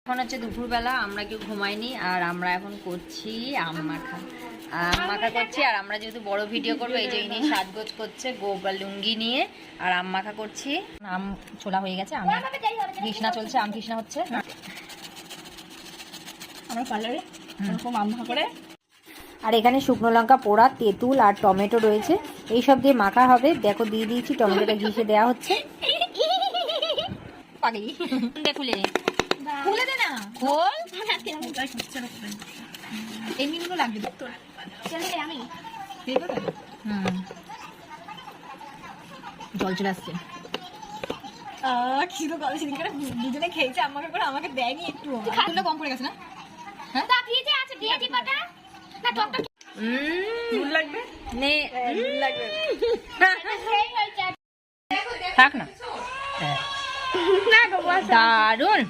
এখন হচ্ছে দুপুরবেলা, আমরা কেউ ঘুমাইনি আর আমরা এখন করছি আম মাখা। করছি আর আমরা যেহেতু বড় ভিডিও করবো এই যে ইনি সাজগোজ করছে গোবা লুঙ্গি নিয়ে আর আম মাখা করছি। আম ছোলা হয়ে গেছে, আমি কৃষ্ণা চলছে, আম কৃষ্ণা হচ্ছে। আমরা পার্লারে এরকম আম মাখা করে। আর এখানে শুকনো লঙ্কা পোড়া, তেঁতুল আর টমেটো রয়েছে, এইসব দিয়ে মাখা হবে। দেখো দিয়ে দিয়েছি, টমেটোটা ঘিসে দেওয়া হচ্ছে। পাগলি খুলে খুলে দে না, খোল। এই মিনিটগুলো লাগবে তোর আমি জল চলে আসছে। খিদে গলে সেদিন করে দুজনে খেয়েছে আমাকে করে, আমাকে দেয়নি একটু। তুলে কম পড়ে গেছে না? হ্যাঁ তা ফ্রিজে আছে, দিয়েছি পাটা না। টকটক নুন লাগবে নে, নুন লাগবে। থাক না, দারুন।